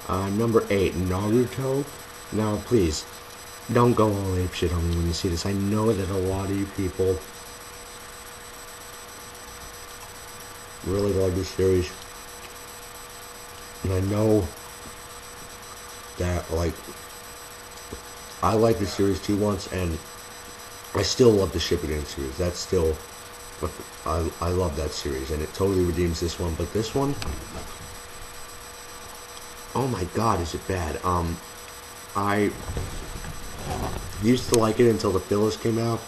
Number 8, Naruto. Now, please, don't go all apeshit on me when you see this. I know that a lot of you people really like this series. And I know that, like, I liked the series too once, and I still love the Shippuden series. That's still, I love that series, and it totally redeems this one. But this one, oh my god, is it bad? I used to like it until the fillers came out.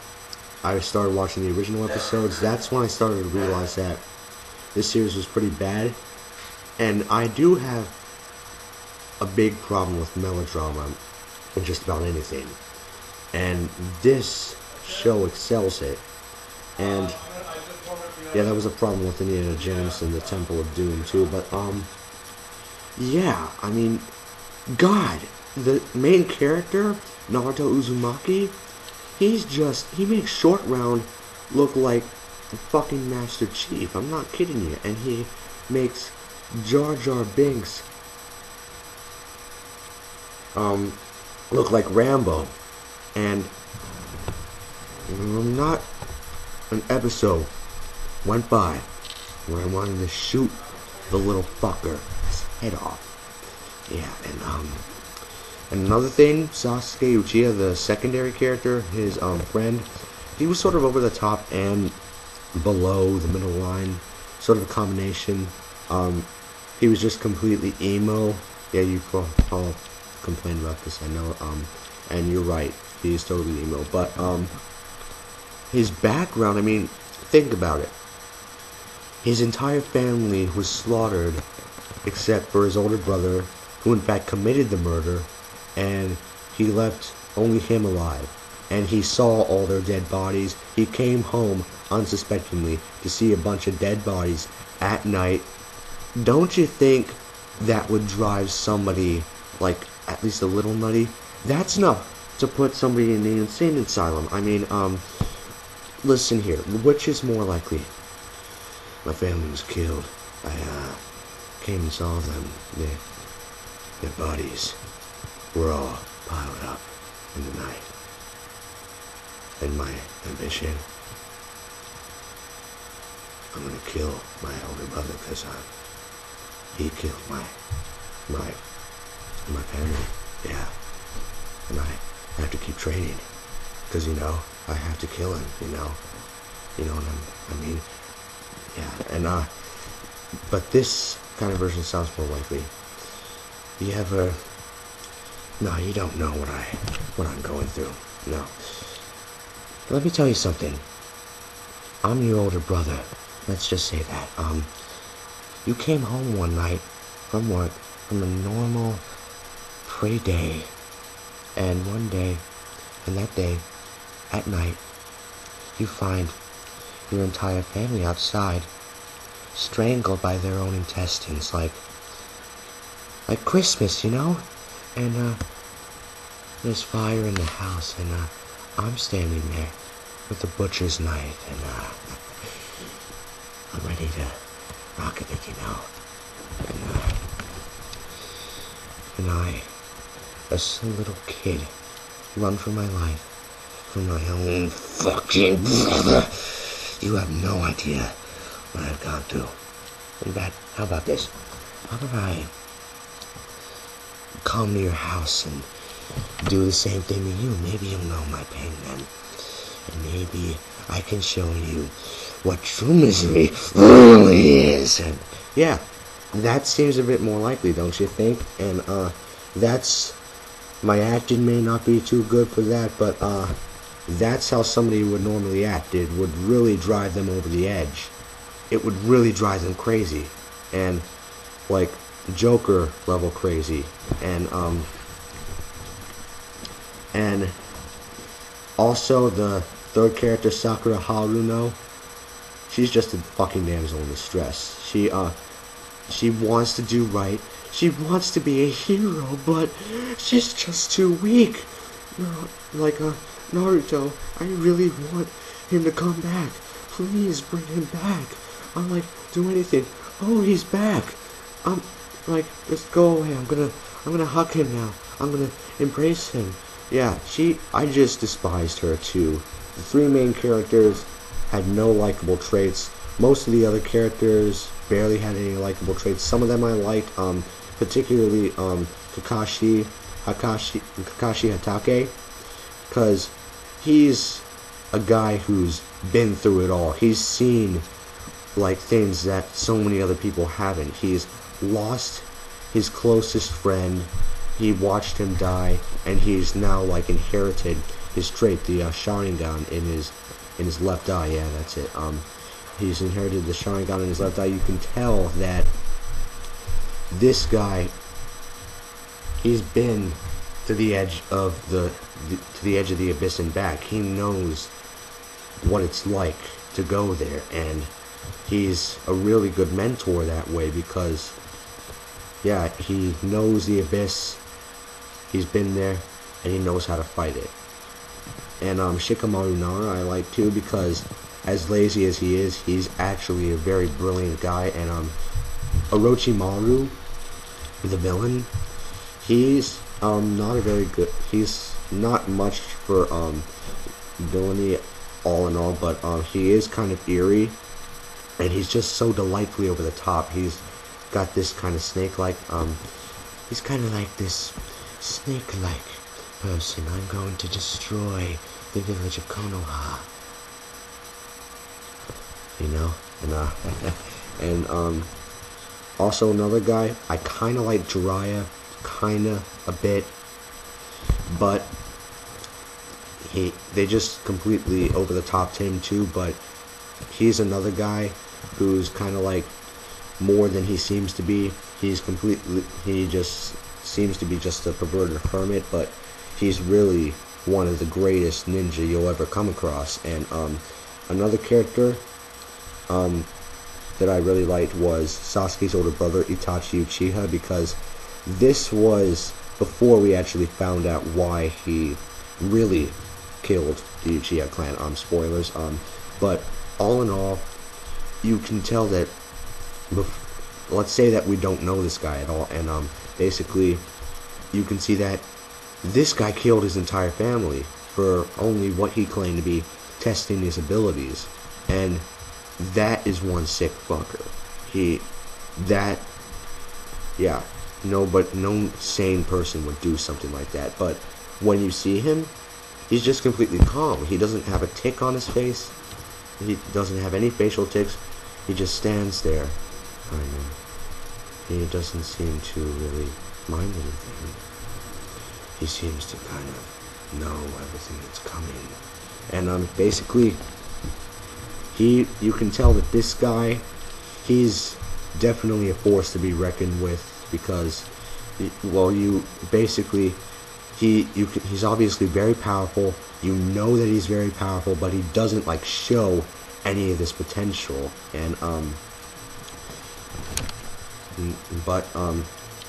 I started watching the original episodes. That's when I started to realize that this series was pretty bad. And I do have a big problem with melodrama in just about anything. And this show excels it. And yeah, that was a problem with Indiana Jones and the Temple of Doom too. But yeah, I mean, God, the main character, Naruto Uzumaki, he makes Short Round look like the fucking Master Chief. I'm not kidding you. And he makes Jar Jar Binks look like Rambo. And not an episode went by where I wanted to shoot the little fucker his head off. Yeah, and another thing, Sasuke Uchiha, the secondary character, his friend, he was sort of over the top and below the middle line, sort of a combination. He was just completely emo. Yeah, you all complain about this, I know. And you're right, he's totally emo. But his background, I mean, think about it. His entire family was slaughtered, except for his older brother, who in fact committed the murder, and he left only him alive. And he saw all their dead bodies. He came home unsuspectingly to see a bunch of dead bodies at night. Don't you think that would drive somebody, like, at least a little nutty? That's enough to put somebody in the insane asylum. I mean, listen here, which is more likely? My family was killed. I came and saw them. Their bodies were all piled up in the night. And my ambition, I'm gonna kill my older brother because he killed my family. Yeah, and I have to keep training because I have to kill him. You know what I mean? Yeah, and but this kind of version sounds more likely. You ever? No, you don't know what I'm going through. No. Let me tell you something. I'm your older brother. Let's just say that. You came home one night from work, from a normal pre-day, and that day, at night, you find your entire family outside, strangled by their own intestines, like Christmas, and there's fire in the house, and I'm standing there with a butcher's knife, and I'm ready to rock it, and I, as a little kid, run for my life from my own fucking brother. You have no idea what I've gone through. In fact, how about this? How about I come to your house and do the same thing to you? Maybe you'll know my pain then. And maybe I can show you what true misery really is. And yeah, that seems a bit more likely, don't you think? And my acting may not be too good for that, but that's how somebody would normally act. It would really drive them over the edge. It would really drive them crazy. And like Joker level crazy. And also the third character, Sakura Haruno, she's just a fucking damsel in distress. She wants to do right. She wants to be a hero, but she's just too weak. Like Naruto, I really want him to come back. Please bring him back. I'm like, do anything. Oh, he's back. like, just go away. I'm gonna hug him now. I'm gonna embrace him. Yeah, I just despised her too. The three main characters had no likable traits. Most of the other characters barely had any likable traits. Some of them I liked, particularly Kakashi Hatake, because he's a guy who's been through it all. He's seen like things that so many other people haven't. He's lost his closest friend. He watched him die, and he's now like inherited his trait, the Sharingan in his left eye. Yeah, that's it. He's inherited the Sharingan in his left eye. You can tell that this guy, he's been to the edge of the abyss and back. He knows what it's like to go there, and he's a really good mentor that way because, yeah, he knows the abyss. He's been there, and he knows how to fight it. And Shikamaru Nara I like too because, as lazy as he is, he's actually a very brilliant guy. And Orochimaru, the villain, he's not a very good. He's not much for villainy, all in all, but he is kind of eerie, and he's just so delightfully over the top. He's got this kind of snake-like. He's kind of like this snake-like person. I'm going to destroy the village of Konoha. You know, and also another guy, I kind of like Jiraiya, a bit, but they just completely over the topped him too. But he's another guy who's kind of like more than he seems to be. He just seems to be just a perverted hermit, but he's really one of the greatest ninja you'll ever come across. And another character that I really liked was Sasuke's older brother, Itachi Uchiha, because this was before we actually found out why he really killed the Uchiha clan. Spoilers. But all in all, you can tell that. Let's say that we don't know this guy at all, and basically, you can see that this guy killed his entire family for only what he claimed to be testing his abilities, and that is one sick fucker. No sane person would do something like that. But when you see him, he's just completely calm. He doesn't have a tick on his face. He doesn't have any facial tics. He just stands there, kind of. He doesn't seem to really mind anything. He seems to kind of know everything that's coming. And basically, you can tell that this guy, he's definitely a force to be reckoned with, because, well, he's obviously very powerful. You know that he's very powerful, but he doesn't like show any of this potential. And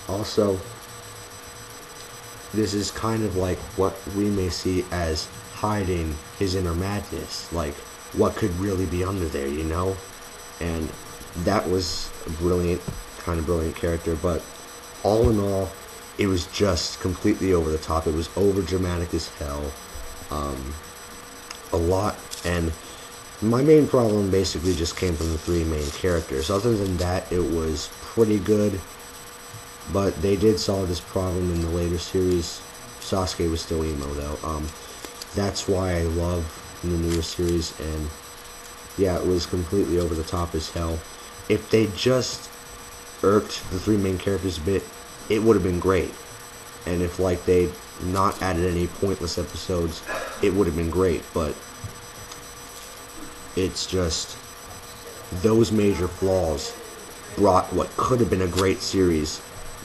also, this is kind of like what we may see as hiding his inner madness, like what could really be under there, you know? And that was a brilliant character, but all in all, it was just completely over the top. It was over dramatic as hell, a lot, and my main problem basically just came from the three main characters. Other than that, it was pretty good, but they did solve this problem in the later series. Sasuke was still emo though. That's why I love the newer series, and yeah, it was completely over the top as hell. If they just irked the three main characters a bit, it would have been great. And if like they'd not added any pointless episodes, it would have been great. But it's just those major flaws brought what could have been a great series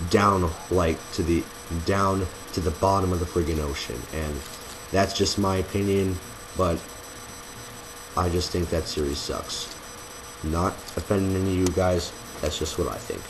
down to the bottom of the friggin' ocean. And that's just my opinion, but I just think that series sucks. Not offending any of you guys, that's just what I think.